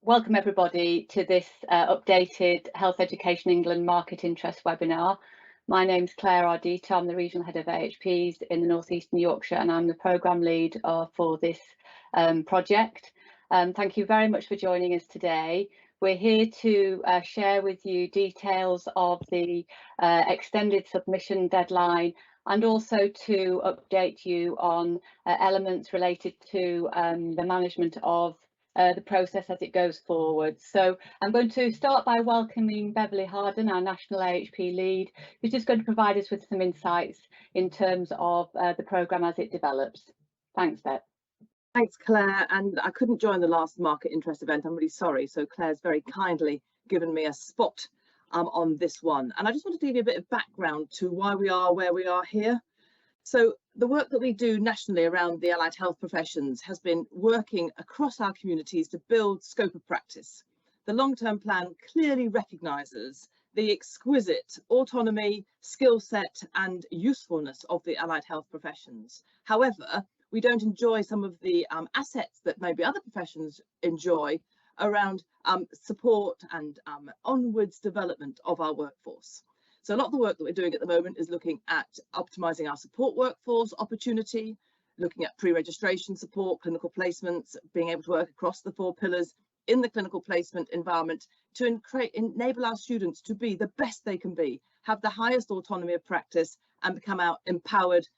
Welcome everybody to this updated Health Education England Market Interest webinar. My name's Claire Ardita, I'm the Regional Head of AHPs in the North Eastern Yorkshire, and I'm the Programme Lead for this project. Thank you very much for joining us today. We're here to share with you details of the extended submission deadline, and also to update you on elements related to the management of the process as it goes forward. So I'm going to start by welcoming Beverly Harden, our National AHP Lead, who's just going to provide us with some insights in terms of the programme as it develops. Thanks, Bev. Thanks, Claire, and I couldn't join the last market interest event. I'm really sorry. So Claire's very kindly given me a spot on this one. And I just wanted to give you a bit of background to why we are where we are here. So the work that we do nationally around the allied health professions has been working across our communities to build scope of practice. The long-term plan clearly recognises the exquisite autonomy, skill set and usefulness of the allied health professions. However, we don't enjoy some of the assets that maybe other professions enjoy around support and onwards development of our workforce. So a lot of the work that we're doing at the moment is looking at optimising our support workforce opportunity, looking at pre-registration support, clinical placements, being able to work across the 4 pillars in the clinical placement environment to enable our students to be the best they can be, have the highest autonomy of practice and become out empowered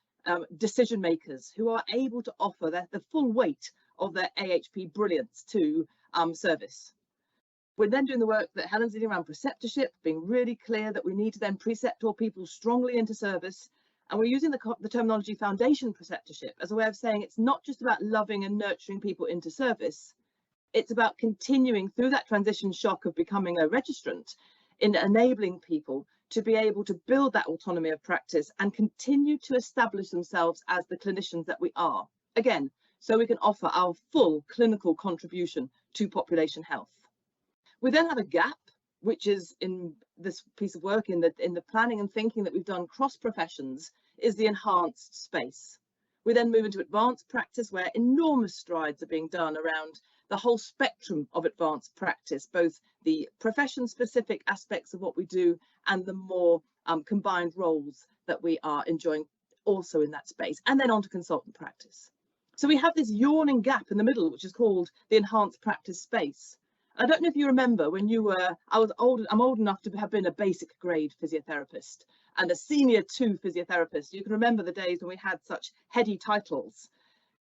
decision makers who are able to offer the full weight of their AHP brilliance to service. We're then doing the work that Helen's doing around preceptorship, being really clear that we need to then preceptor people strongly into service. And we're using the terminology foundation preceptorship as a way of saying it's not just about loving and nurturing people into service. It's about continuing through that transition shock of becoming a registrant in enabling people to be able to build that autonomy of practice and continue to establish themselves as the clinicians that we are. Again, so we can offer our full clinical contribution to population health. We then have a gap, which is in this piece of work in the planning and thinking that we've done cross professions, is the enhanced space. We then move into advanced practice, where enormous strides are being done around the whole spectrum of advanced practice, both the profession specific aspects of what we do and the more combined roles that we are enjoying also in that space, and then on to consultant practice. So we have this yawning gap in the middle, which is called the enhanced practice space. I don't know if you remember when you were, I'm old enough to have been a basic grade physiotherapist and a senior 2 physiotherapist. You can remember the days when we had such heady titles.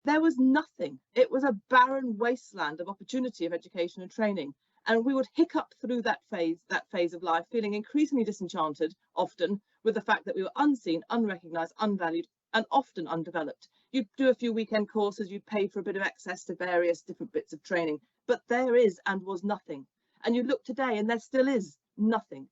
There was nothing. It was a barren wasteland of opportunity of education and training. And we would hiccup through that phase of life, feeling increasingly disenchanted, often with the fact that we were unseen, unrecognised, unvalued, and often undeveloped. You'd do a few weekend courses, you'd pay for a bit of access to various different bits of training, but there is and was nothing. And you look today and there still is nothing.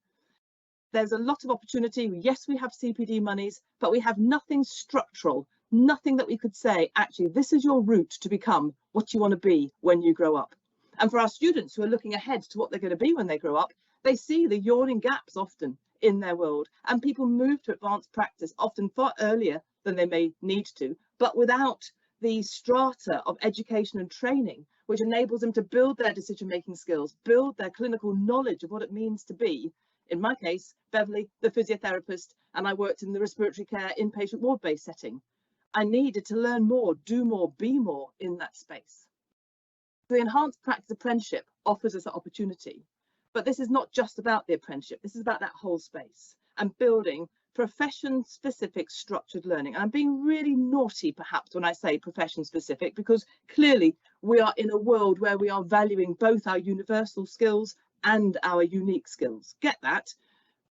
There's a lot of opportunity. Yes, we have CPD monies, but we have nothing structural, nothing that we could say, actually, this is your route to become what you want to be when you grow up. And for our students who are looking ahead to what they're going to be when they grow up, they see the yawning gaps often in their world, and people move to advanced practice often far earlier than they may need to, but without the strata of education and training, which enables them to build their decision-making skills, build their clinical knowledge of what it means to be, in my case, Beverly, the physiotherapist, and I worked in the respiratory care inpatient ward-based setting. I needed to learn more, do more, be more in that space. The enhanced practice apprenticeship offers us that opportunity, but this is not just about the apprenticeship, this is about that whole space and building profession-specific structured learning. And I'm being really naughty perhaps when I say profession-specific, because clearly we are in a world where we are valuing both our universal skills and our unique skills. Get that?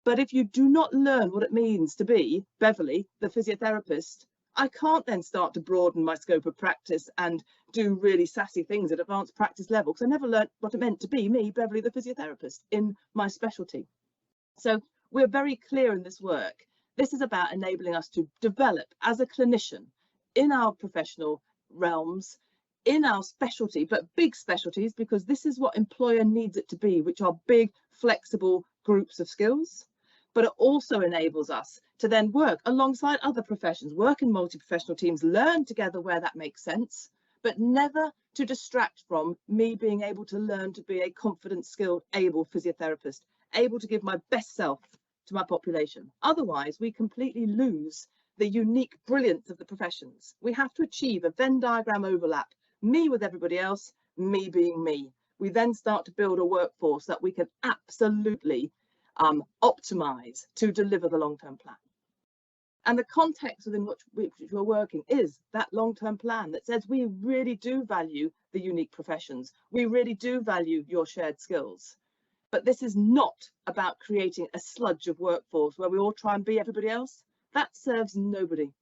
But if you do not learn what it means to be Beverly, the physiotherapist, I can't then start to broaden my scope of practice and do really sassy things at advanced practice level, because I never learned what it meant to be me, Beverly, the physiotherapist, in my specialty. So we're very clear in this work. This is about enabling us to develop as a clinician in our professional realms, in our specialty, but big specialties, because this is what employer needs it to be, which are big, flexible groups of skills. But it also enables us to then work alongside other professions, work in multi-professional teams, learn together where that makes sense, but never to distract from me being able to learn to be a confident, skilled, able physiotherapist, able to give my best self to my population. Otherwise, we completely lose the unique brilliance of the professions. We have to achieve a Venn diagram overlap, me with everybody else, me being me. We then start to build a workforce that we can absolutely optimize to deliver the long-term plan. And the context within which we're working is that long-term plan that says we really do value the unique professions. We really do value your shared skills. But this is not about creating a sludge of workforce where we all try and be everybody else. That serves nobody.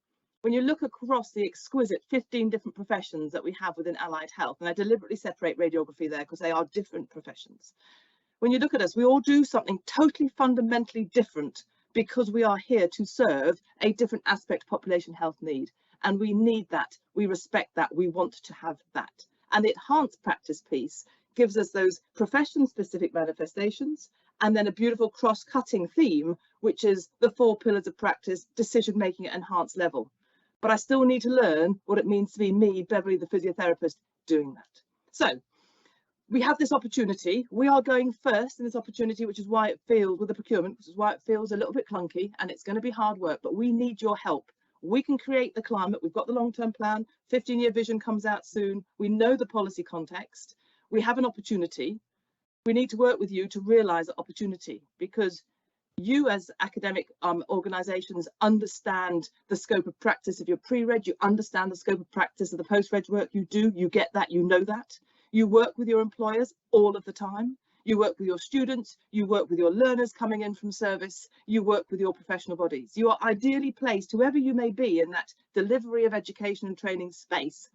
When you look across the exquisite 15 different professions that we have within allied health, and I deliberately separate radiography there because they are different professions. When you look at us, we all do something totally fundamentally different because we are here to serve a different aspect of population health need. And we need that, we respect that, we want to have that. And the enhanced practice piece gives us those profession-specific manifestations, and then a beautiful cross-cutting theme, which is the 4 pillars of practice, decision-making at enhanced level. But I still need to learn what it means to be me, Beverly, the physiotherapist, doing that. So we have this opportunity. We are going first in this opportunity, which is why it feels with the procurement, which is why it feels a little bit clunky, and it's going to be hard work, but we need your help. We can create the climate. We've got the long-term plan, 15-year vision comes out soon. We know the policy context. We have an opportunity. We need to work with you to realise that opportunity, because you as academic organisations understand the scope of practice of your pre-reg, you understand the scope of practice of the post-reg work you do, you get that, you know that. You work with your employers all of the time. You work with your students, you work with your learners coming in from service, you work with your professional bodies. You are ideally placed, whoever you may be in that delivery of education and training space,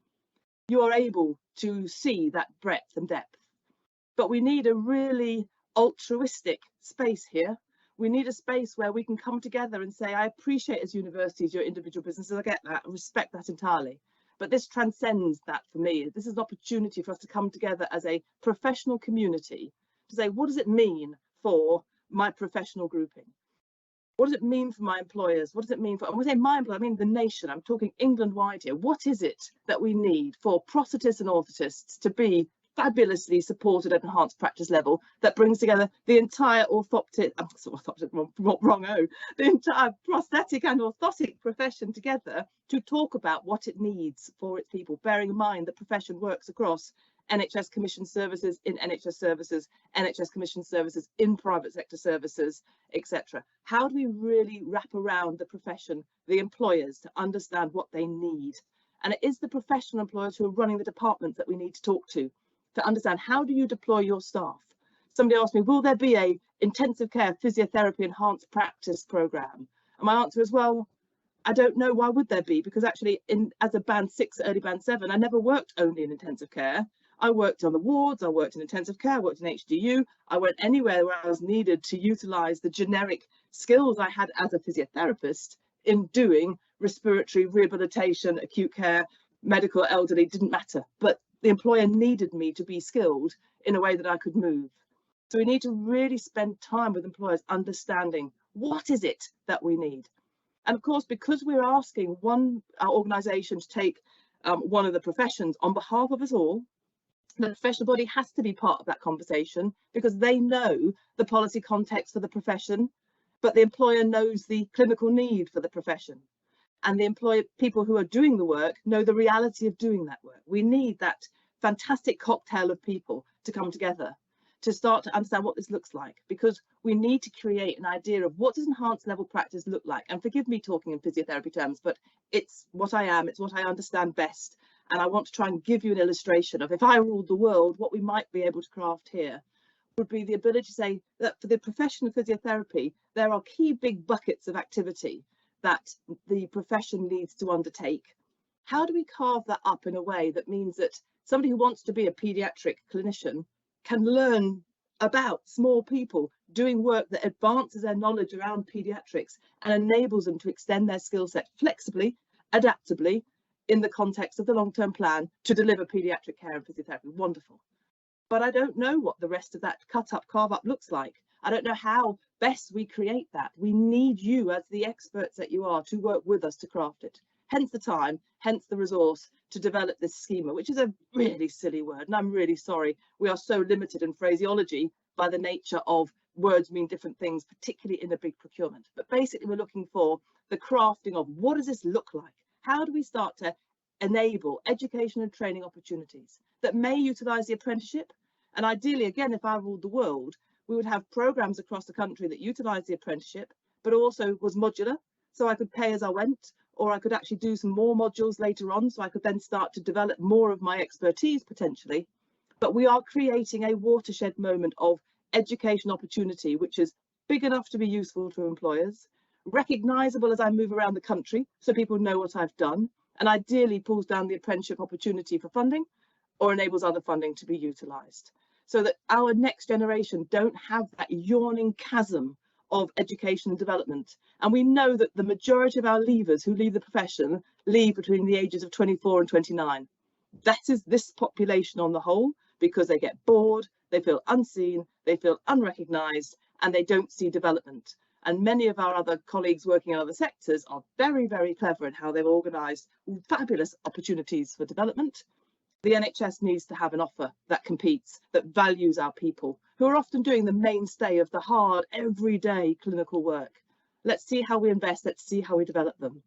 you are able to see that breadth and depth. But we need a really altruistic space here. We need a space where we can come together and say, I appreciate as universities, your individual businesses, I get that, I respect that entirely. But this transcends that for me. This is an opportunity for us to come together as a professional community to say, what does it mean for my professional grouping? What does it mean for my employers? What does it mean for, and when I say my employer, I mean the nation. I'm talking England-wide here. What is it that we need for prosthetists and orthotists to be fabulously supported at enhanced practice level that brings together the entire the entire prosthetic and orthotic profession together to talk about what it needs for its people, bearing in mind the profession works across NHS commissioned services in NHS services, NHS commissioned services in private sector services, etc. How do we really wrap around the profession, the employers, to understand what they need? And it is the professional employers who are running the departments that we need to talk to understand how do you deploy your staff. Somebody asked me, will there be a intensive care physiotherapy enhanced practice program? And my answer is, well, I don't know, why would there be? Because actually as a band 6, early band 7, I never worked only in intensive care. I worked on the wards, I worked in intensive care, I worked in HDU. I went anywhere where I was needed to utilise the generic skills I had as a physiotherapist in doing respiratory rehabilitation, acute care, medical, elderly, didn't matter. But the employer needed me to be skilled in a way that I could move. So we need to really spend time with employers understanding what is it that we need. And of course, because we're asking one organisation to take one of the professions on behalf of us all, the professional body has to be part of that conversation because they know the policy context for the profession, but the employer knows the clinical need for the profession. And the people who are doing the work know the reality of doing that work. We need that fantastic cocktail of people to come together to start to understand what this looks like, because we need to create an idea of what does enhanced level practice look like. And forgive me talking in physiotherapy terms, but it's what I am, it's what I understand best. And I want to try and give you an illustration of if I ruled the world, what we might be able to craft here would be the ability to say that for the profession of physiotherapy, there are key big buckets of activity that the profession needs to undertake. How do we carve that up in a way that means that somebody who wants to be a paediatric clinician can learn about small people doing work that advances their knowledge around paediatrics and enables them to extend their skill set flexibly, adaptably, in the context of the long-term plan to deliver paediatric care and physiotherapy? Wonderful. But I don't know what the rest of that cut-up, carve-up looks like. I don't know how best we create that. We need you as the experts that you are to work with us to craft it. hence the time, hence the resource to develop this schema, which is a really silly word, and I'm really sorry. We are so limited in phraseology by the nature of words mean different things, particularly in a big procurement. But basically, we're looking for the crafting of what does this look like? How do we start to enable education and training opportunities that may utilise the apprenticeship? And ideally, again, if I ruled the world, we would have programmes across the country that utilised the apprenticeship, but also was modular, so I could pay as I went, or I could actually do some more modules later on, so I could then start to develop more of my expertise potentially. But we are creating a watershed moment of education opportunity, which is big enough to be useful to employers, recognisable as I move around the country, so people know what I've done, and ideally pulls down the apprenticeship opportunity for funding or enables other funding to be utilised, so that our next generation don't have that yawning chasm of education and development. And we know that the majority of our leavers who leave the profession leave between the ages of 24 and 29. That is this population on the whole, because they get bored, they feel unseen, they feel unrecognised, and they don't see development. And many of our other colleagues working in other sectors are very, very clever in how they've organised fabulous opportunities for development. The NHS needs to have an offer that competes, that values our people, who are often doing the mainstay of the hard, everyday clinical work. Let's see how we invest, let's see how we develop them.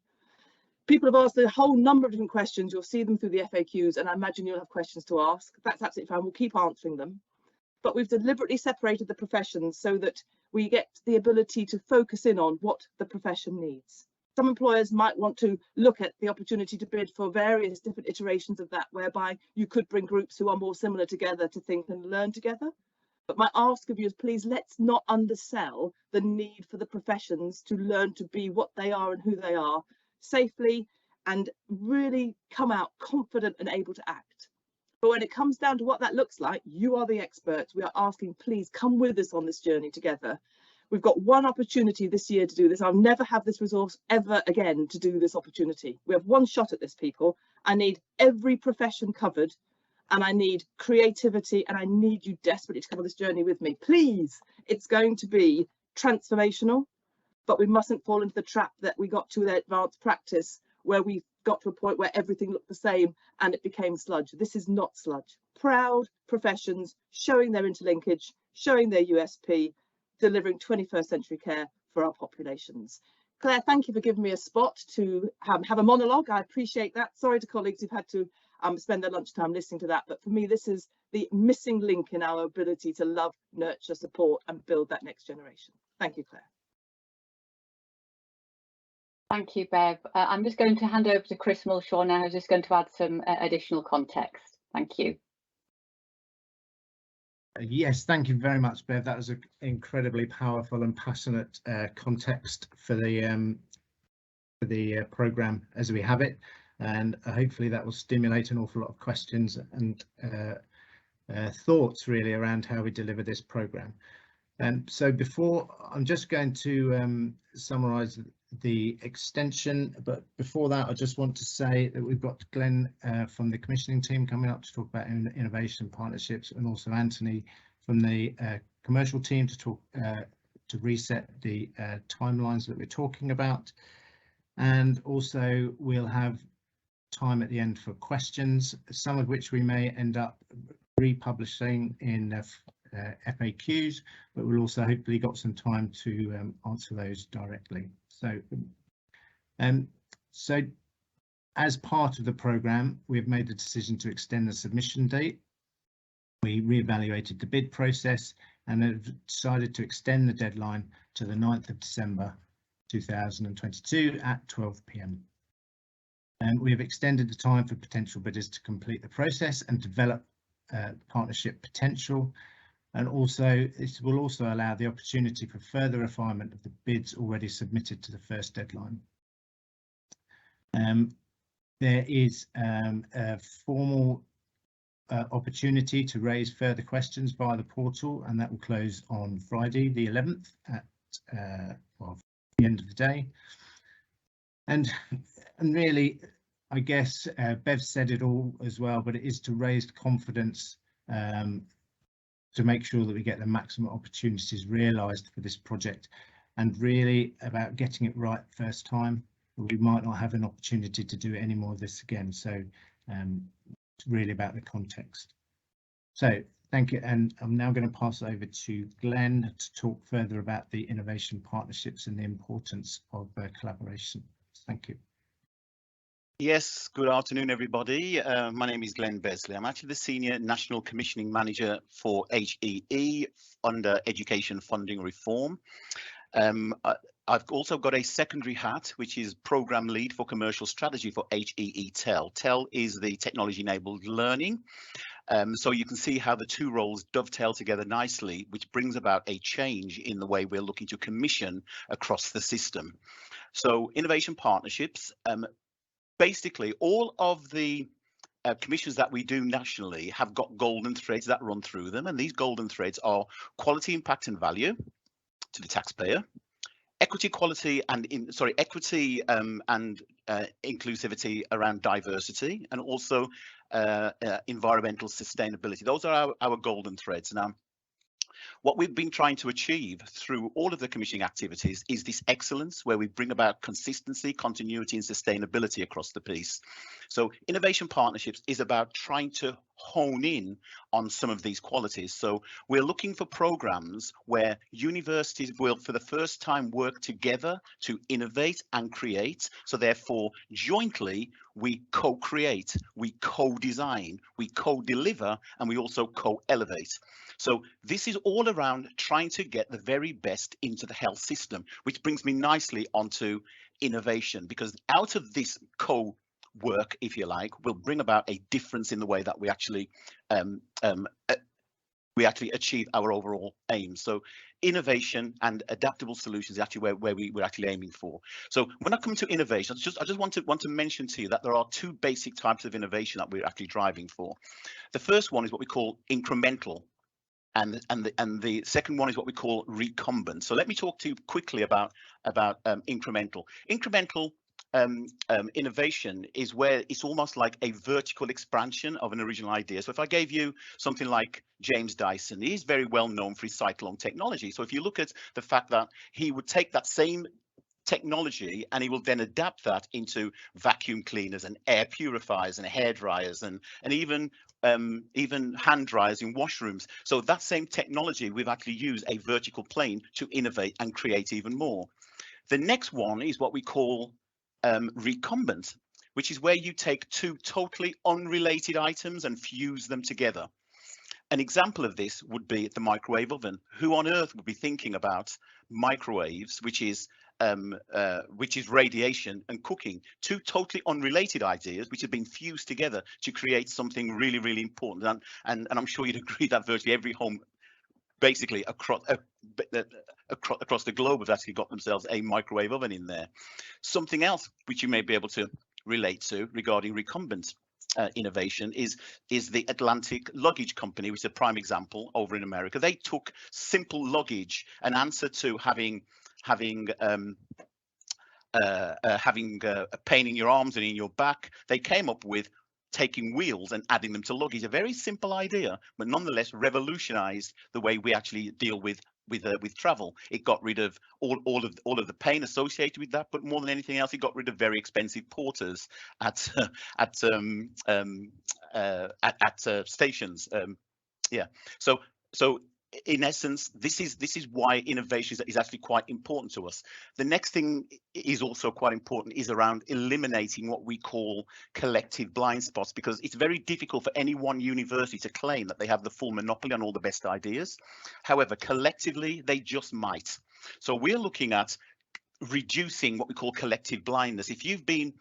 People have asked a whole number of different questions. You'll see them through the FAQs, and I imagine you'll have questions to ask. That's absolutely fine, we'll keep answering them. But we've deliberately separated the professions so that we get the ability to focus in on what the profession needs. Some employers might want to look at the opportunity to bid for various different iterations of that, whereby you could bring groups who are more similar together to think and learn together. But my ask of you is, please, let's not undersell the need for the professions to learn to be what they are and who they are safely, and really come out confident and able to act. But when it comes down to what that looks like, you are the experts. We are asking, please come with us on this journey together. We've got one opportunity this year to do this. I'll never have this resource ever again to do this opportunity. We have one shot at this, people. I need every profession covered, and I need creativity, and I need you desperately to come on this journey with me. Please, it's going to be transformational, but we mustn't fall into the trap that we got to with advanced practice, where we got to a point where everything looked the same and it became sludge. This is not sludge. Proud professions showing their interlinkage, showing their USP, delivering 21st century care for our populations. Claire, thank you for giving me a spot to have a monologue. I appreciate that. Sorry to colleagues who've had to spend their lunchtime listening to that, but for me this is the missing link in our ability to love, nurture, support and build that next generation. Thank you, Claire. Thank you, Bev. I'm just going to hand over to Chris Mulshaw now, who's just going to add some additional context. Thank you. Yes, thank you very much, Bev. That was an incredibly powerful and passionate context for the programme as we have it, and hopefully that will stimulate an awful lot of questions and thoughts really around how we deliver this programme. And so before, I'm just going to summarise the extension, but before that I just want to say that we've got Glenn from the commissioning team coming up to talk about innovation partnerships, and also Anthony from the commercial team to talk to reset the timelines that we're talking about. And also we'll have time at the end for questions, some of which we may end up republishing in FAQs, but we'll also hopefully got some time to answer those directly. So as part of the programme, we've made the decision to extend the submission date. We re-evaluated the bid process and have decided to extend the deadline to the 9th of December 2022 at 12 p.m. And we have extended the time for potential bidders to complete the process and develop partnership potential. And also, this will also allow the opportunity for further refinement of the bids already submitted to the first deadline. There is a formal opportunity to raise further questions via the portal, and that will close on Friday the 11th at the end of the day. And really, I guess Bev said it all as well, but it is to raise confidence to make sure that we get the maximum opportunities realised for this project, and really about getting it right first time. we might not have an opportunity to do any more of this again. So it's really about the context. So thank you, and I'm now going to pass over to Glenn to talk further about the innovation partnerships and the importance of collaboration. Thank you. Yes, good afternoon, everybody. My name is Glenn Besley. I'm actually the Senior National Commissioning Manager for HEE under Education Funding Reform. I've also got a secondary hat, which is Programme Lead for Commercial Strategy for HEE TEL. TEL is the Technology Enabled Learning. So you can see how the two roles dovetail together nicely, which brings about a change in the way we're looking to commission across the system. So innovation partnerships, basically all of the commissions that we do nationally have got golden threads that run through them, and these golden threads are quality, impact and value to the taxpayer, equity, quality and equity and inclusivity around diversity, and also environmental sustainability. Those are our golden threads. Now, what we've been trying to achieve through all of the commissioning activities is this excellence, where we bring about consistency, continuity and sustainability across the piece. So innovation partnerships is about trying to hone in on some of these qualities. So we're looking for programs where universities will for the first time work together to innovate and create. So therefore jointly we co-create, we co-design, we co-deliver, and we also co-elevate. So this is all around trying to get the very best into the health system, which brings me nicely onto innovation, because out of this co-work, if you like, will bring about a difference in the way that we actually achieve our overall aims. So innovation and adaptable solutions is actually where we're actually aiming for. So when I come to innovation, I just want to mention to you that there are two basic types of innovation that we're actually driving for. The first one is what we call incremental, and the second one is what we call recumbent. So let me talk to you quickly about incremental. Incremental innovation is where it's almost like a vertical expansion of an original idea. So if I gave you something like James Dyson, he's very well known for his cyclone technology. So if you look at the fact that he would take that same technology and he will then adapt that into vacuum cleaners and air purifiers and hair dryers and even hand dryers in washrooms. So that same technology, we've actually used a vertical plane to innovate and create even more. The next one is what we call recumbent, which is where you take two totally unrelated items and fuse them together. An example of this would be the microwave oven. Who on earth would be thinking about microwaves, which is radiation and cooking? Two totally unrelated ideas which have been fused together to create something really, really important. And I'm sure you'd agree that virtually every home basically across the globe have actually got themselves a microwave oven in there. Something else which you may be able to relate to regarding recumbent innovation is the Atlantic Luggage Company, which is a prime example over in America. They took simple luggage, an answer to having a pain in your arms and in your back. They came up with taking wheels and adding them to luggage. A very simple idea, but nonetheless revolutionized the way we actually deal with travel. It got rid of all of the pain associated with that, but more than anything else, it got rid of very expensive porters at stations. So in essence, this is why innovation is actually quite important to us. The next thing is also quite important, is around eliminating what we call collective blind spots, because it's very difficult for any one university to claim that they have the full monopoly on all the best ideas. However, collectively, they just might. So we're looking at reducing what we call collective blindness. If you've been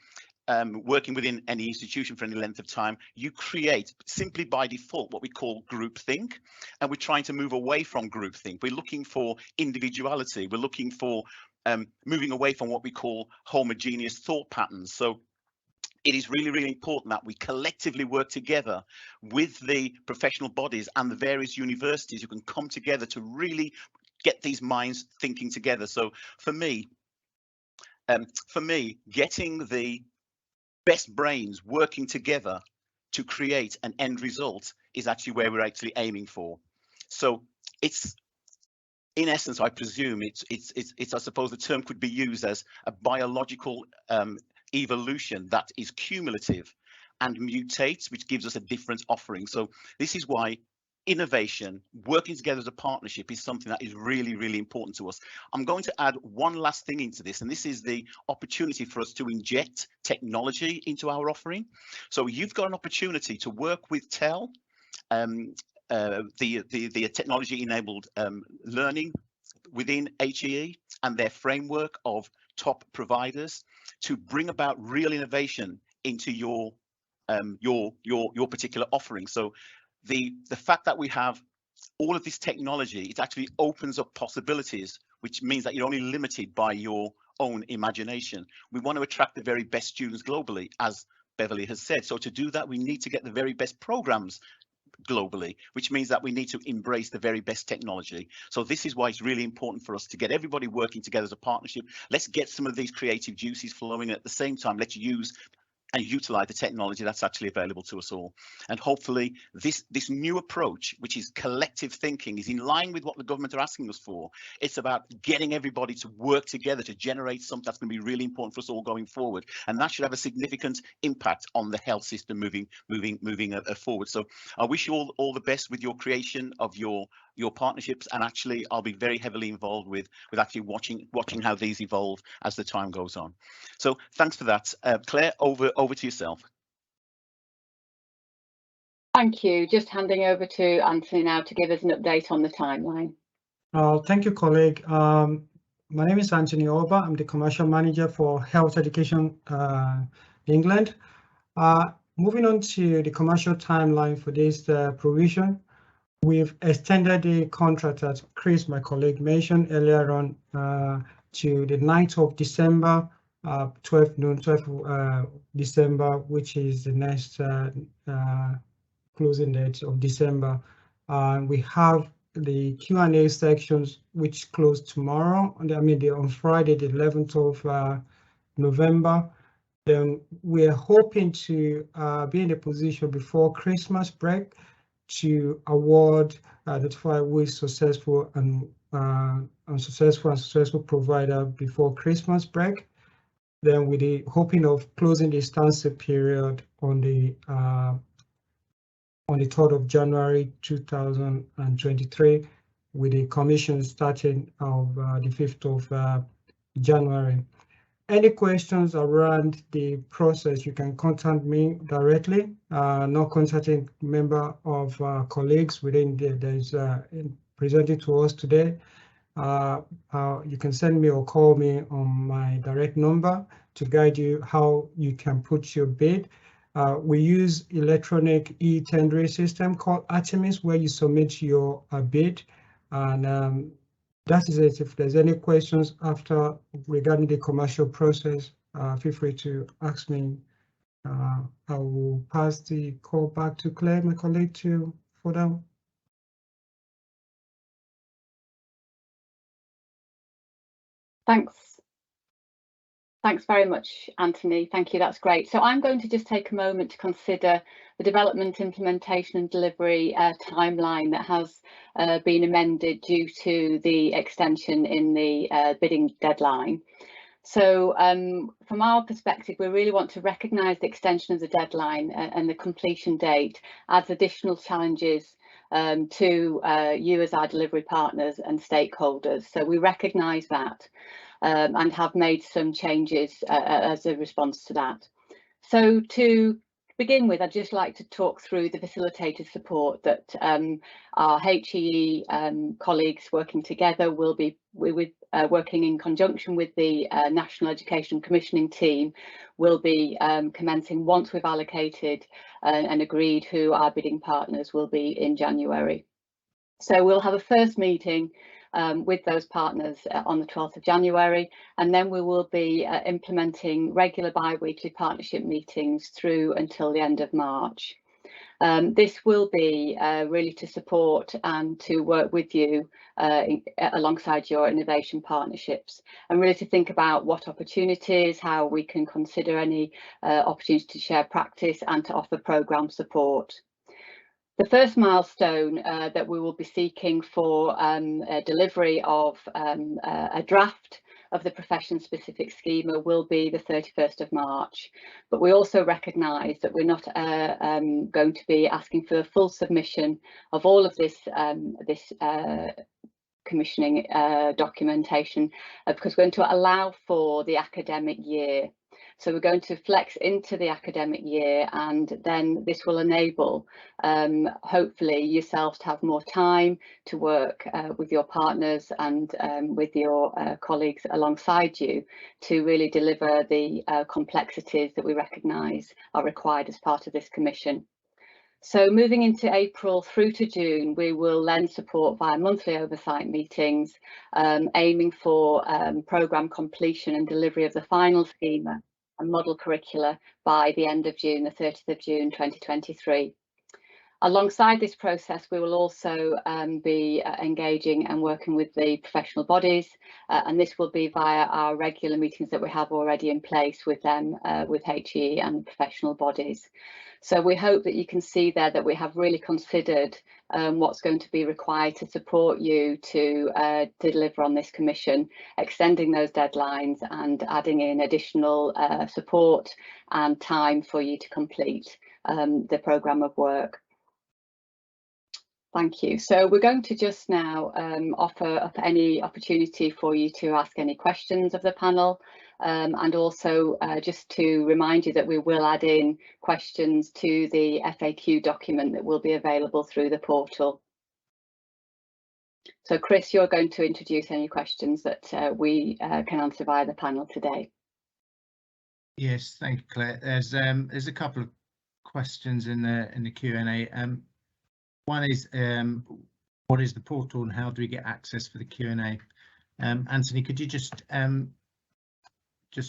working within any institution for any length of time, you create simply by default what we call groupthink, and we're trying to move away from groupthink. We're looking for individuality. We're looking for moving away from what we call homogeneous thought patterns. So it is really, really important that we collectively work together with the professional bodies and the various universities who can come together to really get these minds thinking together. So for me, getting the best brains working together to create an end result is actually where we're actually aiming for. So it's in essence, I presume it's I suppose the term could be used as a biological evolution that is cumulative and mutates, which gives us a different offering. So this is why innovation, working together as a partnership, is something that is really, really important to us. I'm going to add one last thing into this, and this is the opportunity for us to inject technology into our offering. So you've got an opportunity to work with TEL, the technology-enabled learning within HEE and their framework of top providers to bring about real innovation into your particular offering. So the fact that we have all of this technology, it actually opens up possibilities, which means that you're only limited by your own imagination. We want to attract the very best students globally, as Beverly has said. So to do that, we need to get the very best programs globally, which means that we need to embrace the very best technology. So this is why it's really important for us to get everybody working together as a partnership. Let's get some of these creative juices flowing. At the same time, let's use and utilize the technology that's actually available to us all. And hopefully this new approach, which is collective thinking, is in line with what the government are asking us for. It's about getting everybody to work together to generate something that's going to be really important for us all going forward. And that should have a significant impact on the health system moving forward. So I wish you all the best with your creation of your partnerships, and actually I'll be very heavily involved with actually watching how these evolve as the time goes on. So thanks for that. Claire, over to yourself. Thank you. Just handing over to Anthony now to give us an update on the timeline. Thank you, colleague. My name is Anthony Oba. I'm the Commercial Manager for Health Education England. Moving on to the commercial timeline for this provision, we've extended the contract, as Chris, my colleague, mentioned earlier on, to the 9th of December, 12 noon, 12 December, which is the next closing date of December. We have the Q&A sections, which close tomorrow, on Friday, the 11th of November. Then we're hoping to be in a position before Christmas break to award, notify who is successful and unsuccessful provider before Christmas break. Then with the hoping of closing the stanza period on the 3rd of January 2023, with the commission starting of the 5th of January. Any questions around the process, you can contact me directly, not contacting member of colleagues within there's presented to us today. You can send me or call me on my direct number to guide you how you can put your bid. We use electronic e-tendering system called Artemis, where you submit your bid, and that is it. If there's any questions after regarding the commercial process, feel free to ask me. I will pass the call back to Claire, my colleague, to further. Thanks very much, Anthony. Thank you. That's great. So I'm going to just take a moment to consider the development, implementation and delivery timeline that has been amended due to the extension in the bidding deadline. So from our perspective, we really want to recognise the extension of the deadline and the completion date as additional challenges to you as our delivery partners and stakeholders. So we recognise that. And have made some changes as a response to that. So to begin with, I'd just like to talk through the facilitated support that our HEE colleagues working together will be working in conjunction with the National Education Commissioning team will be commencing once we've allocated and agreed who our bidding partners will be in January. So we'll have a first meeting with those partners on the 12th of January, and then we will be implementing regular bi-weekly partnership meetings through until the end of March. This will be really to support and to work with you alongside your innovation partnerships, and really to think about what opportunities, how we can consider any opportunities to share practice and to offer programme support. The first milestone that we will be seeking for a delivery of a draft of the profession-specific schema will be the 31st of March. But we also recognise that we're not going to be asking for a full submission of all of this commissioning documentation because we're going to allow for the academic year. So we're going to flex into the academic year, and then this will enable hopefully yourselves to have more time to work with your partners and with your colleagues alongside you to really deliver the complexities that we recognise are required as part of this commission. So moving into April through to June, we will then support via monthly oversight meetings, aiming for programme completion and delivery of the final schema and model curricula by the end of June, the 30th of June 2023. Alongside this process, we will also be engaging and working with the professional bodies, and this will be via our regular meetings that we have already in place with them, with HE and professional bodies. So we hope that you can see there that we have really considered what's going to be required to support you to deliver on this commission, extending those deadlines and adding in additional support and time for you to complete the programme of work. Thank you. So we're going to just now offer up any opportunity for you to ask any questions of the panel, and also just to remind you that we will add in questions to the FAQ document that will be available through the portal. So Chris, you're going to introduce any questions that we can answer via the panel today. Yes, thank you, Claire. There's a couple of questions in the Q&A. One is, what is the portal and how do we get access for the Q&A? Anthony, could you just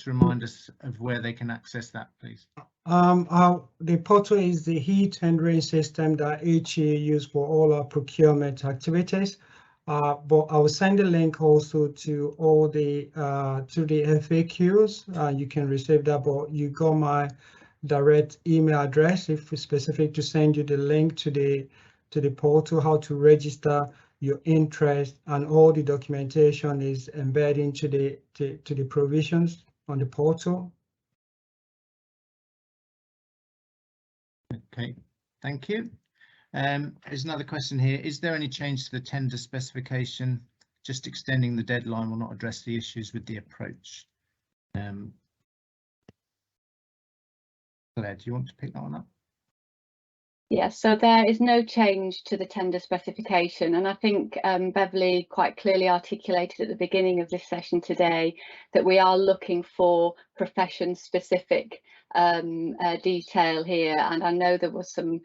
remind us of where they can access that, please? The portal is the HE tendering system that HE use for all our procurement activities. But I will send a link also to all the FAQs. You can receive that, but you got my direct email address if it's specific to send you the link to the portal, how to register your interest, and all the documentation is embedded into the provisions on the portal. Okay, thank you. There's another question here. Is there any change to the tender specification? Just extending the deadline will not address the issues with the approach. Claire, do you want to pick that one up? Yes, so there is no change to the tender specification, and I think Beverly quite clearly articulated at the beginning of this session today that we are looking for profession-specific detail here, and I know there was some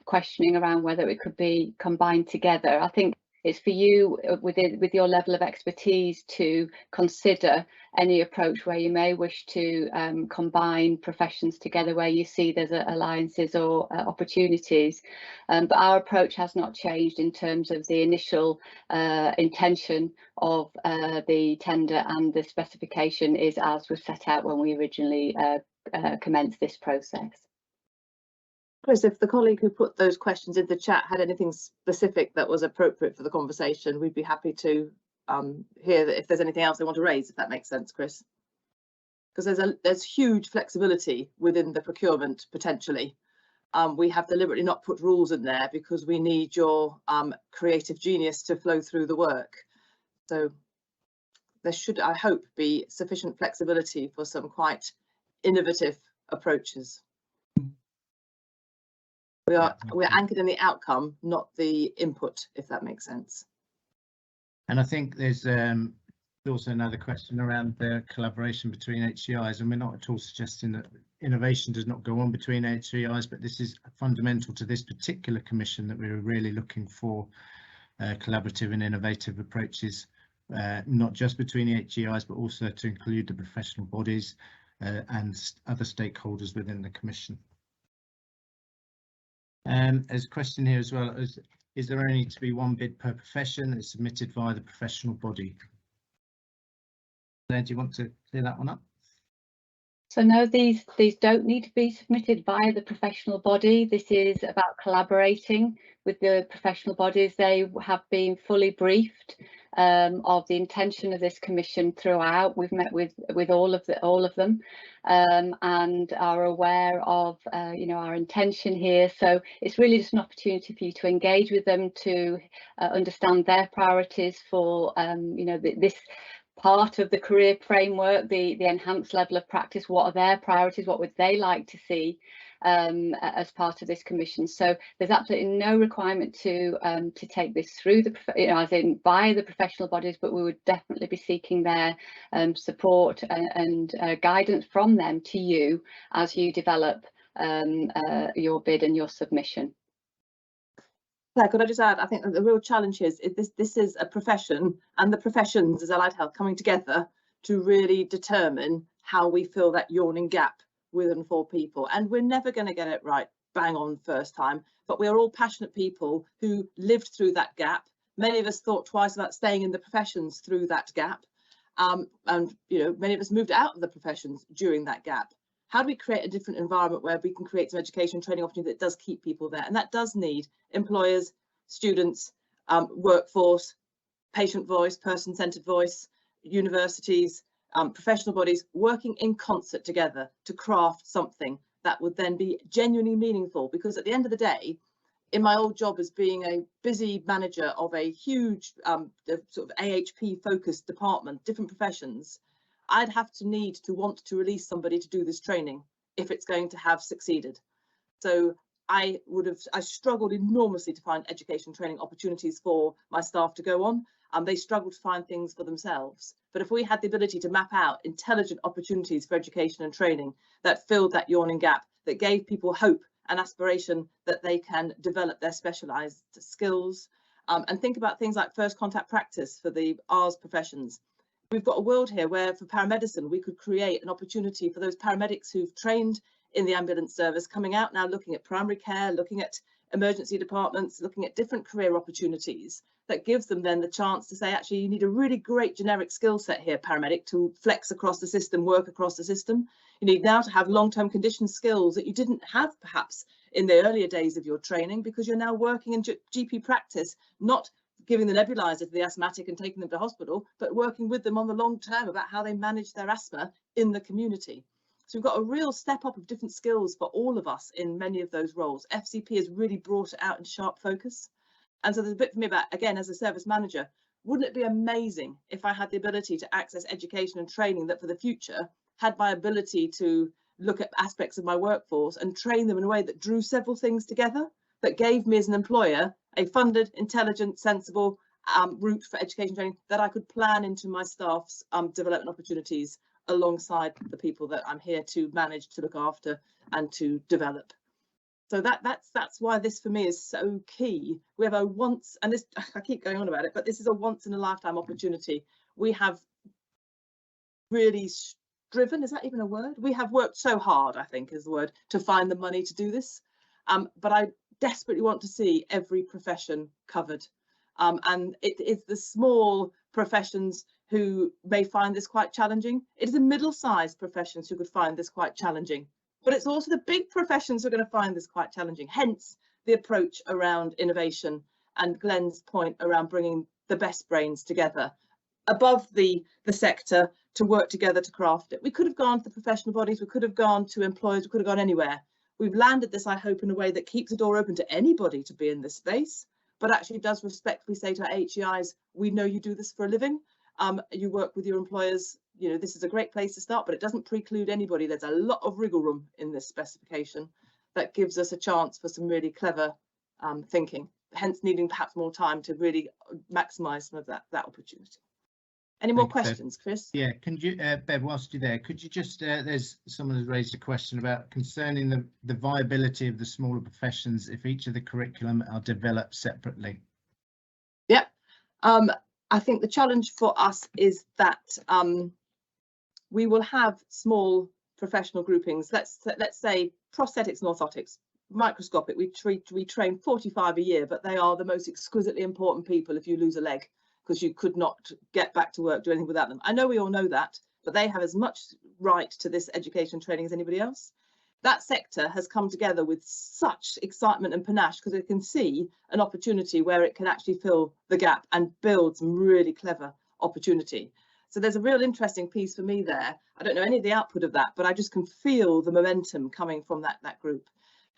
questioning around whether it could be combined together. I think it's for you with your level of expertise to consider any approach where you may wish to combine professions together where you see there's alliances or opportunities. But our approach has not changed in terms of the initial intention of the tender, and the specification is as was set out when we originally commenced this process. Chris, if the colleague who put those questions in the chat had anything specific that was appropriate for the conversation, we'd be happy to hear that if there's anything else they want to raise, if that makes sense, Chris. Because there's huge flexibility within the procurement potentially. We have deliberately not put rules in there because we need your creative genius to flow through the work. So there should, I hope, be sufficient flexibility for some quite innovative approaches. We're anchored in the outcome, not the input, if that makes sense. And I think there's also another question around the collaboration between HEIs, and we're not at all suggesting that innovation does not go on between HEIs, but this is fundamental to this particular commission that we were really looking for collaborative and innovative approaches, not just between the HEIs, but also to include the professional bodies and other stakeholders within the commission. There's a question here as well. Is there only to be one bid per profession that's submitted via the professional body? Claire, do you want to clear that one up? So no, these don't need to be submitted via the professional body. This is about collaborating with the professional bodies. They have been fully briefed of the intention of this commission throughout. We've met with all of them and are aware of our intention here. So it's really just an opportunity for you to engage with them, to understand their priorities for this part of the career framework, the enhanced level of practice. What are their priorities? What would they like to see as part of this commission? So there's absolutely no requirement to take this through as in via the professional bodies, but we would definitely be seeking their support and guidance from them to you as you develop your bid and your submission. Claire, could I just add, I think that the real challenge is this is a profession, and the professions as allied health coming together to really determine how we fill that yawning gap with and for people. And we're never going to get it right bang on first time, but we're all passionate people who lived through that gap. Many of us thought twice about staying in the professions through that gap. And many of us moved out of the professions during that gap. How do we create a different environment where we can create some education and training opportunity that does keep people there? And that does need employers, students, workforce, patient voice, person-centered voice, universities, professional bodies working in concert together to craft something that would then be genuinely meaningful. Because at the end of the day, in my old job as being a busy manager of a huge sort of AHP focused department, different professions, I'd have to need to want to release somebody to do this training if it's going to have succeeded. So I struggled enormously to find education training opportunities for my staff to go on. They struggled to find things for themselves. But if we had the ability to map out intelligent opportunities for education and training that filled that yawning gap, that gave people hope and aspiration that they can develop their specialised skills, and think about things like first contact practice for the R's professions. We've got a world here where for paramedicine, we could create an opportunity for those paramedics who've trained in the ambulance service, coming out now looking at primary care, looking at emergency departments, looking at different career opportunities that gives them then the chance to say, actually, you need a really great generic skill set here, paramedic, to flex across the system, work across the system. You need now to have long-term condition skills that you didn't have perhaps in the earlier days of your training, because you're now working in GP practice, not giving the nebulizer to the asthmatic and taking them to hospital, but working with them on the long term about how they manage their asthma in the community. So we've got a real step up of different skills for all of us in many of those roles. FCP has really brought it out in sharp focus. And so there's a bit for me about, again, as a service manager, wouldn't it be amazing if I had the ability to access education and training that for the future had my ability to look at aspects of my workforce and train them in a way that drew several things together, that gave me as an employer a funded, intelligent, sensible route for education training that I could plan into my staff's development opportunities alongside the people that I'm here to manage, to look after and to develop. So that's why this for me is so key. We have a once, and this, I keep going on about it, but this is a once in a lifetime opportunity. We have really striven, is that even a word? We have worked so hard, I think is the word, to find the money to do this. But I desperately want to see every profession covered. And it is the small professions who may find this quite challenging. It is the middle-sized professions who could find this quite challenging. But it's also the big professions who are going to find this quite challenging. Hence the approach around innovation and Glenn's point around bringing the best brains together above the sector to work together to craft it. We could have gone to the professional bodies, we could have gone to employers, we could have gone anywhere. We've landed this, I hope, in a way that keeps the door open to anybody to be in this space, but actually does respectfully say to our HEIs, we know you do this for a living. You work with your employers, you know, this is a great place to start, but it doesn't preclude anybody. There's a lot of wriggle room in this specification that gives us a chance for some really clever thinking, hence needing perhaps more time to really maximise some of that opportunity. Any more questions, Chris? Yeah, can you, Bev, whilst you're there, could you just, there's someone has raised a question about concerning the viability of the smaller professions if each of the curriculum are developed separately. Yeah, I think the challenge for us is that we will have small professional groupings. Let's say prosthetics and orthotics, microscopic. We train 45 a year, but they are the most exquisitely important people if you lose a leg, because you could not get back to work, do anything without them. I know we all know that, but they have as much right to this education and training as anybody else. That sector has come together with such excitement and panache because it can see an opportunity where it can actually fill the gap and build some really clever opportunity. So there's a real interesting piece for me there. I don't know any of the output of that, but I just can feel the momentum coming from that group.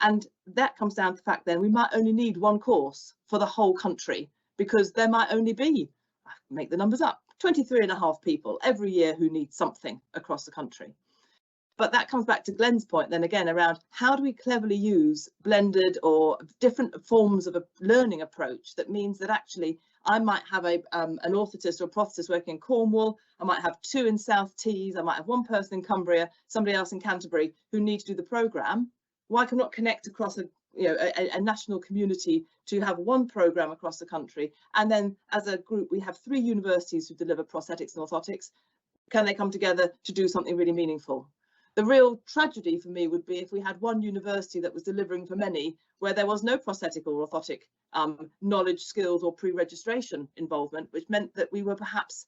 And that comes down to the fact then we might only need one course for the whole country, because there might only be, I make the numbers up, 23.5 people every year who need something across the country. But that comes back to Glenn's point then again around how do we cleverly use blended or different forms of a learning approach that means that actually I might have an orthotist or a prosthetist working in Cornwall, I might have 2 in South Tees, I might have 1 person in Cumbria, somebody else in Canterbury who need to do the programme. Why can we not connect across a national community to have one programme across the country? And then as a group, we have 3 universities who deliver prosthetics and orthotics. Can they come together to do something really meaningful? The real tragedy for me would be if we had one university that was delivering for many, where there was no prosthetic or orthotic knowledge, skills or pre-registration involvement, which meant that we were perhaps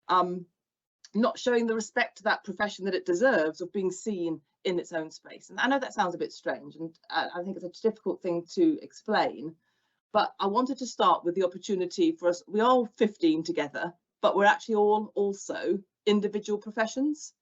not showing the respect to that profession that it deserves of being seen in its own space. And I know that sounds a bit strange, and I think it's a difficult thing to explain, but I wanted to start with the opportunity for us. We're all 15 together, but we're actually all also individual professions.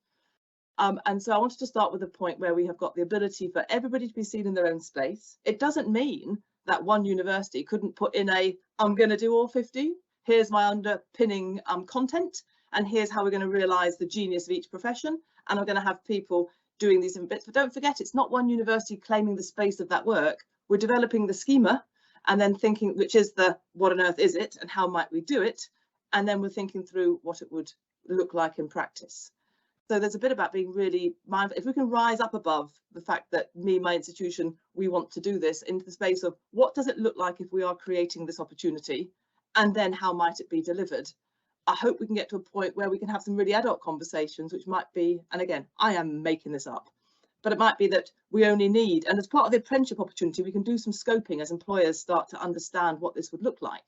And so I wanted to start with a point where we have got the ability for everybody to be seen in their own space. It doesn't mean that one university couldn't put in I'm going to do all 15. Here's my underpinning content, and here's how we're going to realise the genius of each profession. And I'm going to have people doing these different bits. But don't forget, it's not one university claiming the space of that work. We're developing the schema and then thinking, which is what on earth is it and how might we do it? And then we're thinking through what it would look like in practice. So there's a bit about being really mindful. If we can rise up above the fact that my institution, we want to do this into the space of what does it look like if we are creating this opportunity, and then how might it be delivered? I hope we can get to a point where we can have some really adult conversations, which might be, and again, I am making this up, but it might be that we only need, and as part of the apprenticeship opportunity, we can do some scoping as employers start to understand what this would look like,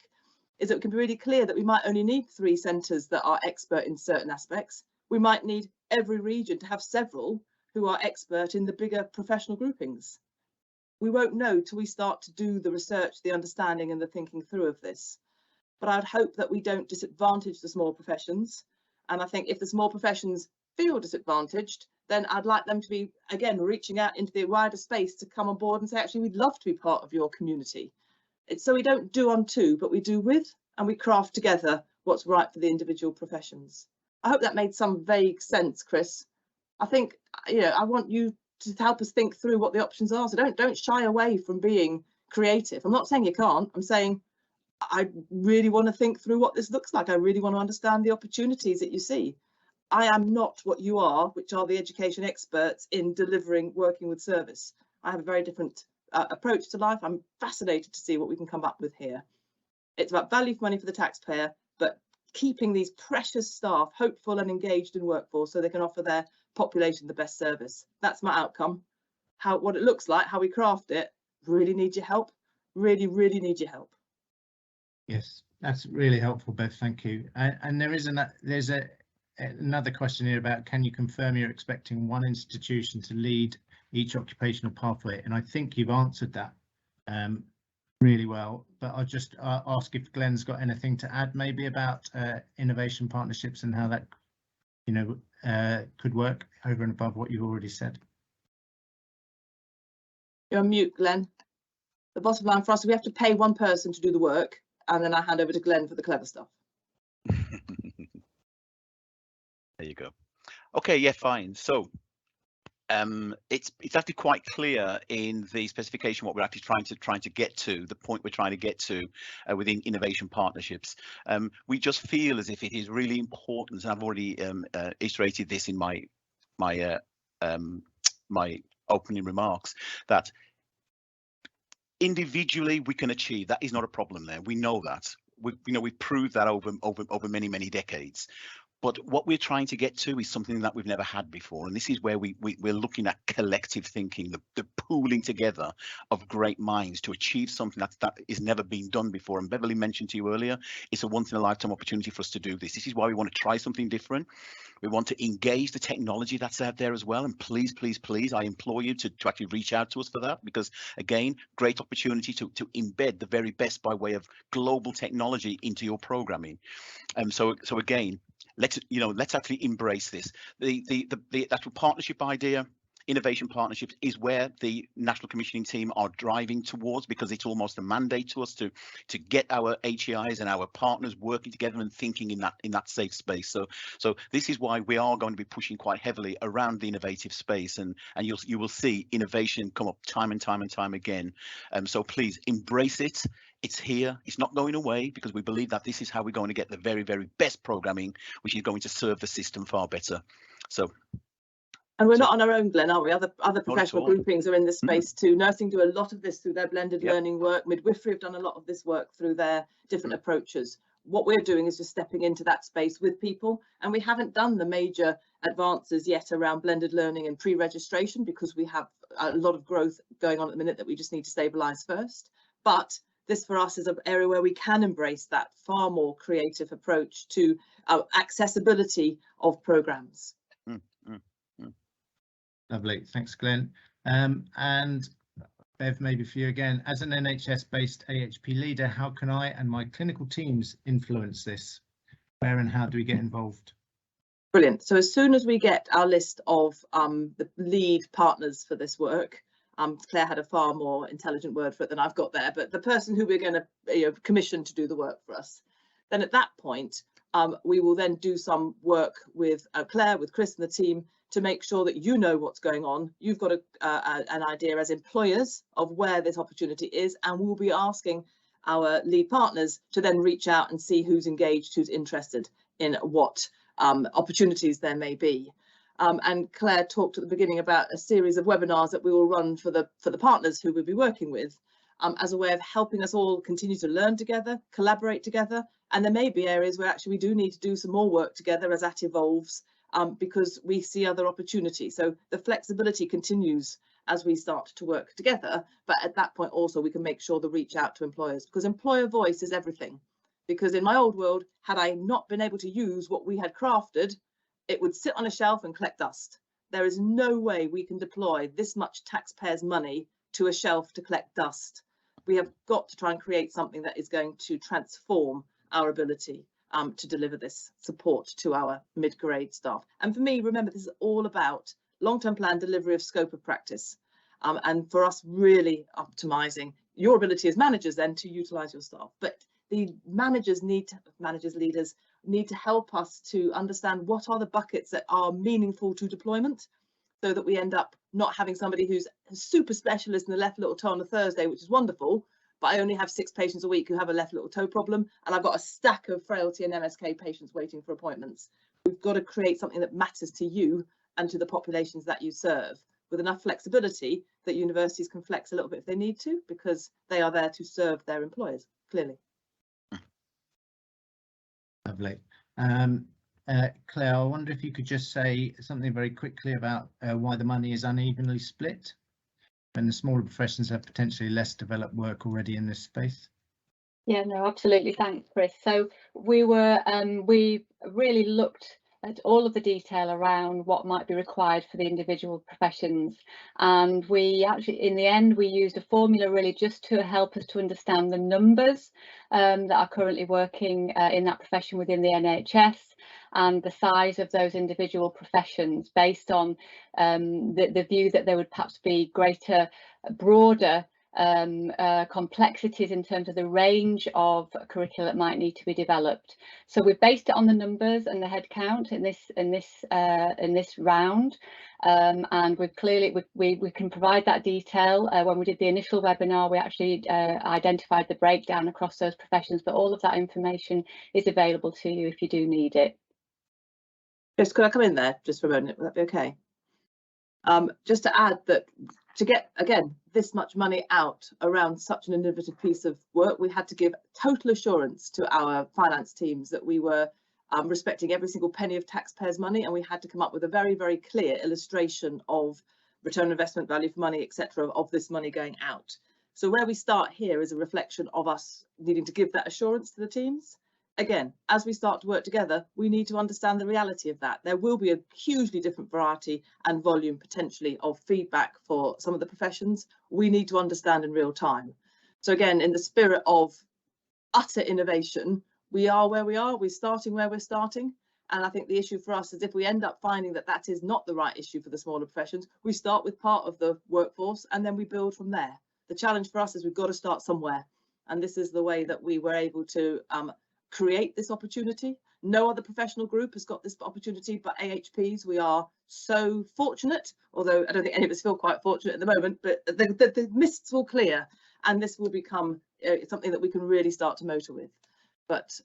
is that it can be really clear that we might only need 3 centres that are expert in certain aspects. We might need every region to have several who are expert in the bigger professional groupings. We won't know till we start to do the research, the understanding and the thinking through of this. But I'd hope that we don't disadvantage the small professions. And I think if the small professions feel disadvantaged, then I'd like them to be, again, reaching out into the wider space to come on board and say, actually, we'd love to be part of your community. It's so we don't do on 2, but we do with, and we craft together what's right for the individual professions. I hope that made some vague sense, Chris. I think, I want you to help us think through what the options are. So don't shy away from being creative. I'm not saying you can't. I'm saying I really want to think through what this looks like. I really want to understand the opportunities that you see. I am not what you are, which are the education experts in delivering, working with service. I have a very different approach to life. I'm fascinated to see what we can come up with here. It's about value for money for the taxpayer, but keeping these precious staff hopeful and engaged in workforce so they can offer their population the best service. That's my outcome. What it looks like, how we craft it, really need your help. Really, really need your help. Yes, that's really helpful, Beth. Thank you. And there's another question here about, can you confirm you're expecting one institution to lead each occupational pathway? And I think you've answered that really well, but I'll just ask if Glenn's got anything to add maybe about innovation partnerships and how that could work over and above what you've already said. You're on mute, Glenn. The bottom line for us is we have to pay one person to do the work, and then I hand over to Glenn for the clever stuff. There you go. Okay, yeah, fine. So it's actually quite clear in the specification what we're actually trying to get to, the point we're trying to get to within innovation partnerships. We just feel as if it is really important, and I've already iterated this in my opening remarks, that individually we can achieve. That is not a problem there. We know that. We've proved that over many decades. But what we're trying to get to is something that we've never had before. And this is where we're looking at collective thinking, the pooling together of great minds to achieve something that is never been done before. And Beverly mentioned to you earlier, it's a once in a lifetime opportunity for us to do this. This is why we want to try something different. We want to engage the technology that's out there as well. And please, please, please, I implore you to actually reach out to us for that, because again, great opportunity to embed the very best by way of global technology into your programming. So again, let's actually embrace this. The actual partnership idea, innovation partnerships, is where the national commissioning team are driving towards, because it's almost a mandate to us to get our HEIs and our partners working together and thinking in that safe space. So this is why we are going to be pushing quite heavily around the innovative space, and you will see innovation come up time and time again. So please embrace it. It's here, it's not going away, because we believe that this is how we're going to get the very, very best programming, which is going to serve the system far better. So, and we're not on our own, Glenn, are we? Other professional groupings are in this space too. Nursing do a lot of this through their blended learning work. Midwifery have done a lot of this work through their different approaches. What we're doing is just stepping into that space with people, and we haven't done the major advances yet around blended learning and pre-registration, because we have a lot of growth going on at the minute that we just need to stabilise first. But this for us is an area where we can embrace that far more creative approach to accessibility of programmes. Lovely, thanks, Glenn. And Bev, maybe for you again, as an NHS-based AHP leader, how can I and my clinical teams influence this? Where and how do we get involved? Brilliant. So as soon as we get our list of the lead partners for this work, Claire had a far more intelligent word for it than I've got there, but the person who we're going to commission to do the work for us, then at that point, we will then do some work with Claire, with Chris and the team, to make sure that you know what's going on. You've got an idea as employers of where this opportunity is, and we'll be asking our lead partners to then reach out and see who's engaged, who's interested in what opportunities there may be. And Claire talked at the beginning about a series of webinars that we will run for the partners who we'll be working with, as a way of helping us all continue to learn together, collaborate together. And there may be areas where actually we do need to do some more work together as that evolves, because we see other opportunities. So the flexibility continues as we start to work together. But at that point also we can make sure to reach out to employers, because employer voice is everything. Because in my old world, had I not been able to use what we had crafted, it would sit on a shelf and collect dust. There is no way we can deploy this much taxpayers' money to a shelf to collect dust. We have got to try and create something that is going to transform our ability to deliver this support to our mid-grade staff. And for me, remember, this is all about long-term plan delivery of scope of practice. And for us, really optimising your ability as managers then to utilise your staff. But the leaders need to help us to understand what are the buckets that are meaningful to deployment, so that we end up not having somebody who's a super specialist in the left little toe on a Thursday, which is wonderful, but I only have 6 patients a week who have a left little toe problem, and I've got a stack of frailty and MSK patients waiting for appointments. We've got to create something that matters to you and to the populations that you serve, with enough flexibility that universities can flex a little bit if they need to, because they are there to serve their employers, clearly. Lovely. Claire, I wonder if you could just say something very quickly about why the money is unevenly split when the smaller professions have potentially less developed work already in this space. Yeah, no, absolutely. Thanks, Chris. So we really looked at all of the detail around what might be required for the individual professions, and we actually, in the end, we used a formula really just to help us to understand the numbers that are currently working in that profession within the NHS, and the size of those individual professions, based on the view that there would perhaps be greater, broader complexities in terms of the range of curricula that might need to be developed. So we've based it on the numbers and the head count in this round, and we've clearly we can provide that detail. When we did the initial webinar, we actually identified the breakdown across those professions, but all of that information is available to you if you do need it. Just could I come in there just for a moment? Would that be okay? Just to add that, to get, again, this much money out around such an innovative piece of work, we had to give total assurance to our finance teams that we were respecting every single penny of taxpayers' money, and we had to come up with a very, very clear illustration of return on investment, value for money, etc., of this money going out. So where we start here is a reflection of us needing to give that assurance to the teams. Again, as we start to work together, we need to understand the reality of that. There will be a hugely different variety and volume potentially of feedback for some of the professions. We need to understand in real time. So again, in the spirit of utter innovation, we are where we are, we're starting where we're starting. And I think the issue for us is if we end up finding that that is not the right issue for the smaller professions, we start with part of the workforce and then we build from there. The challenge for us is we've got to start somewhere. And this is the way that we were able to create this opportunity. No other professional group has got this opportunity but AHPs. We are so fortunate, although I don't think any of us feel quite fortunate at the moment, but the mists will clear and this will become something that we can really start to motor with. But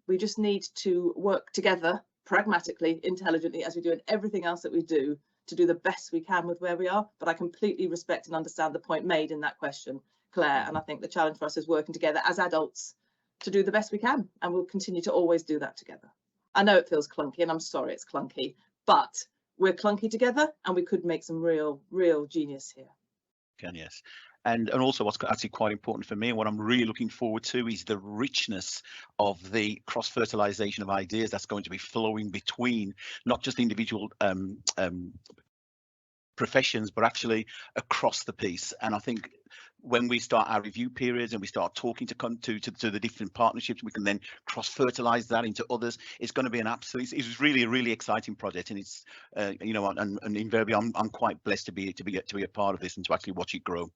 we just need to work together pragmatically, intelligently, as we do in everything else that we do, to do the best we can with where we are. But I completely respect and understand the point made in that question, Claire, and I think the challenge for us is working together as adults to do the best we can, and we'll continue to always do that together. I know it feels clunky, and I'm sorry it's clunky, but we're clunky together and we could make some real genius here. Yes. And also what's actually quite important for me and what I'm really looking forward to is the richness of the cross-fertilization of ideas that's going to be flowing between not just individual professions, but actually across the piece. And I think when we start our review periods and we start talking to the different partnerships, we can then cross-fertilize that into others. It's going to be an absolute, it's really a really exciting project, and it's you know, and invariably I'm quite blessed to be a part of this and to actually watch it grow.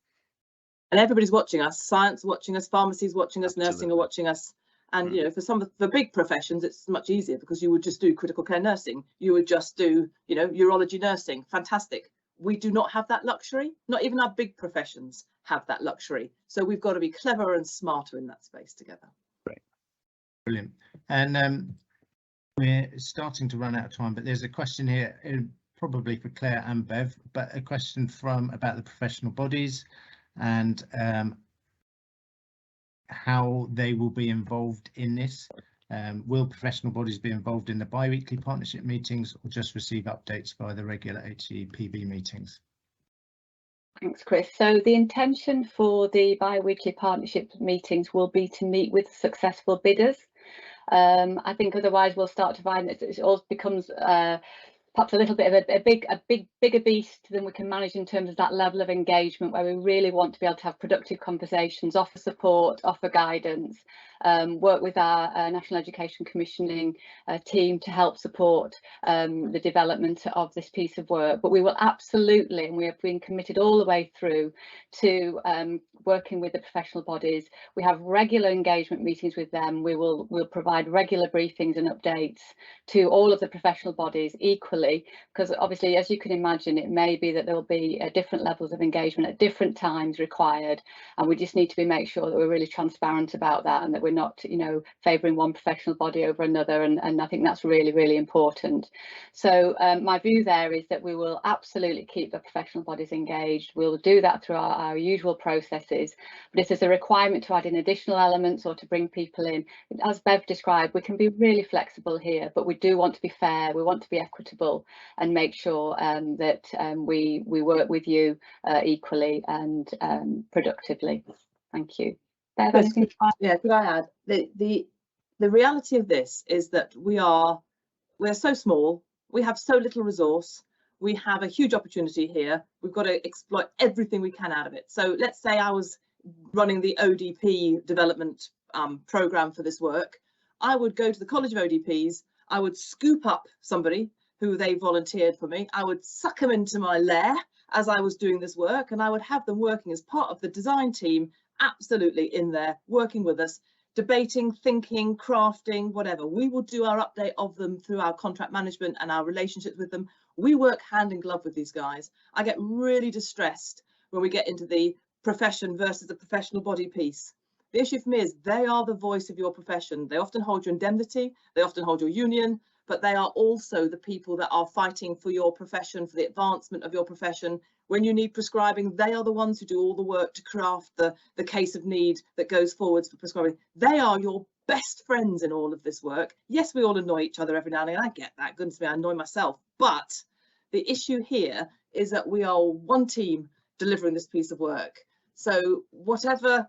And everybody's watching us. Science watching us, pharmacy's watching us, Absolutely. nursing are watching us. And you know, for some of the big professions, it's much easier because you would just do critical care nursing. You would just do, you know, urology nursing. Fantastic. We do not have that luxury. Not even our big professions have that luxury. So we've got to be clever and smarter in that space together. Great. Brilliant. And we're starting to run out of time, but there's a question here, probably for Claire and Bev, but a question about the professional bodies and how they will be involved in this. Will professional bodies be involved in the bi-weekly partnership meetings or just receive updates via the regular HEPB meetings? Thanks, Chris. So the intention for the bi-weekly partnership meetings will be to meet with successful bidders. I think otherwise we'll start to find that it all becomes perhaps a little bit of a bigger beast than we can manage in terms of that level of engagement, where we really want to be able to have productive conversations, offer support, offer guidance, work with our National Education Commissioning team to help support the development of this piece of work. But we will absolutely, and we have been committed all the way through to working with the professional bodies. We have regular engagement meetings with them. We'll provide regular briefings and updates to all of the professional bodies equally, because obviously, as you can imagine, it may be that there will be different levels of engagement at different times required, and we just need to make sure that we're really transparent about that and that we're not, you know, favouring one professional body over another, and I think that's really important. So my view there is that we will absolutely keep the professional bodies engaged. We'll do that through our usual processes, but if there's a requirement to add in additional elements or to bring people in, as Bev described, we can be really flexible here, but we do want to be fair, we want to be equitable and make sure that we work with you equally and productively. Thank you. Bev, anything? Yeah, could I add, the reality of this is that we're so small, we have so little resource, we have a huge opportunity here, we've got to exploit everything we can out of it. So let's say I was running the ODP development programme for this work. I would go to the College of ODPs, I would scoop up somebody who they volunteered for me, I would suck them into my lair as I was doing this work, and I would have them working as part of the design team, absolutely in there, working with us, debating, thinking, crafting, whatever. We will do our update of them through our contract management and our relationships with them. We work hand in glove with these guys. I get really distressed when we get into the profession versus the professional body piece. The issue for me is they are the voice of your profession. They often hold your indemnity, they often hold your union, but they are also the people that are fighting for your profession, for the advancement of your profession. When you need prescribing, they are the ones who do all the work to craft the case of need that goes forwards for prescribing. They are your best friends in all of this work. Yes, we all annoy each other every now and then. I get that. Goodness me, I annoy myself. But the issue here is that we are one team delivering this piece of work. So whatever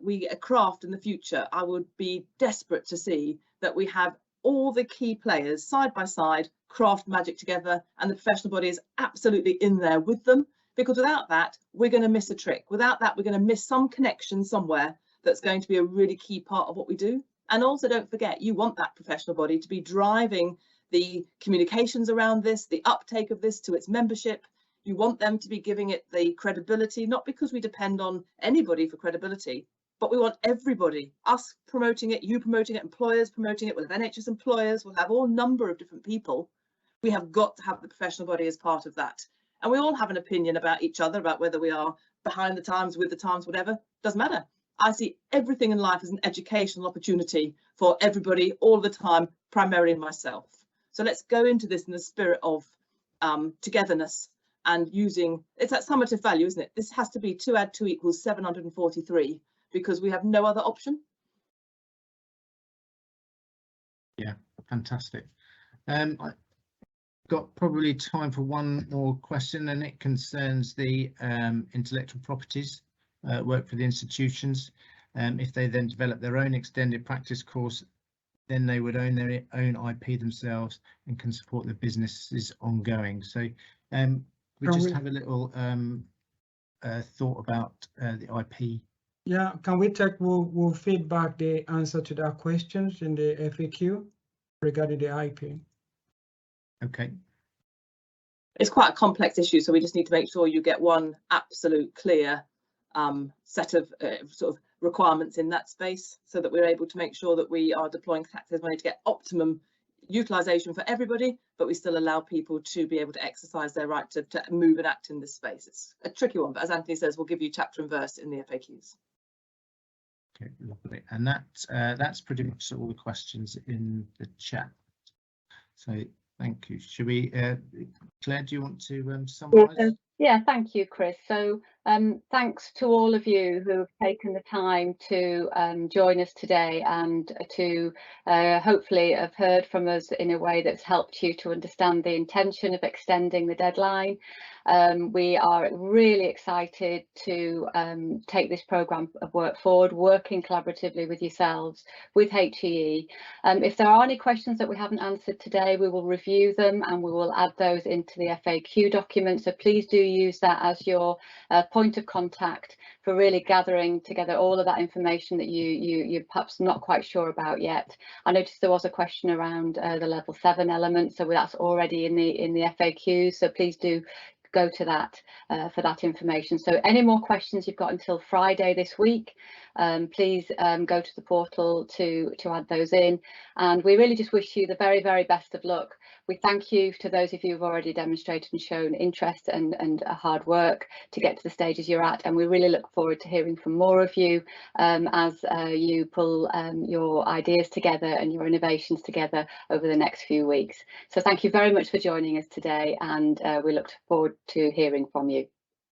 we craft in the future, I would be desperate to see that we have all the key players side by side, craft magic together, and the professional body is absolutely in there with them, because without that, we're going to miss a trick. Without that, we're going to miss some connection somewhere that's going to be a really key part of what we do. And also, don't forget, you want that professional body to be driving the communications around this, the uptake of this to its membership. You want them to be giving it the credibility, not because we depend on anybody for credibility, but we want everybody, us promoting it, you promoting it, employers promoting it. We'll have NHS employers, we'll have all number of different people. We have got to have the professional body as part of that. And we all have an opinion about each other, about whether we are behind the times, with the times, whatever, doesn't matter. I see everything in life as an educational opportunity for everybody all the time, primarily myself. So let's go into this in the spirit of togetherness and using, it's that summative value, isn't it? This has to be 2 + 2 = 743 because we have no other option. Yeah, fantastic. I've got probably time for one more question, and it concerns the intellectual properties work for the institutions. If they then develop their own extended practice course, then they would own their own IP themselves and can support the businesses ongoing. So we just have a little thought about the IP. Yeah, can we take, we'll feed back the answer to that questions in the FAQ regarding the IP. Okay. It's quite a complex issue, so we just need to make sure you get one absolute clear set of sort of requirements in that space, so that we're able to make sure that we are deploying taxpayers' money to get optimum utilisation for everybody, but we still allow people to be able to exercise their right to move and act in this space. It's a tricky one, but as Anthony says, we'll give you chapter and verse in the FAQs. Okay, lovely. And that's pretty much all the questions in the chat. So thank you. Should we, Claire, do you want to summarise? Yeah, thank you, Chris. So thanks to all of you who have taken the time to join us today and to hopefully have heard from us in a way that's helped you to understand the intention of extending the deadline. We are really excited to take this programme of work forward, working collaboratively with yourselves, with HEE. If there are any questions that we haven't answered today, we will review them and we will add those into the FAQ document. So please do use that as your point of contact for really gathering together all of that information that you're perhaps not quite sure about yet. I noticed there was a question around the level 7 element, so that's already in the FAQ. So please do go to that for that information. So any more questions you've got until Friday this week, please go to the portal to add those in, and we really just wish you the very, very best of luck. We thank you to those of you who've already demonstrated and shown interest and hard work to get to the stages you're at, and we really look forward to hearing from more of you as you pull your ideas together and your innovations together over the next few weeks. So thank you very much for joining us today, and we look forward to hearing from you.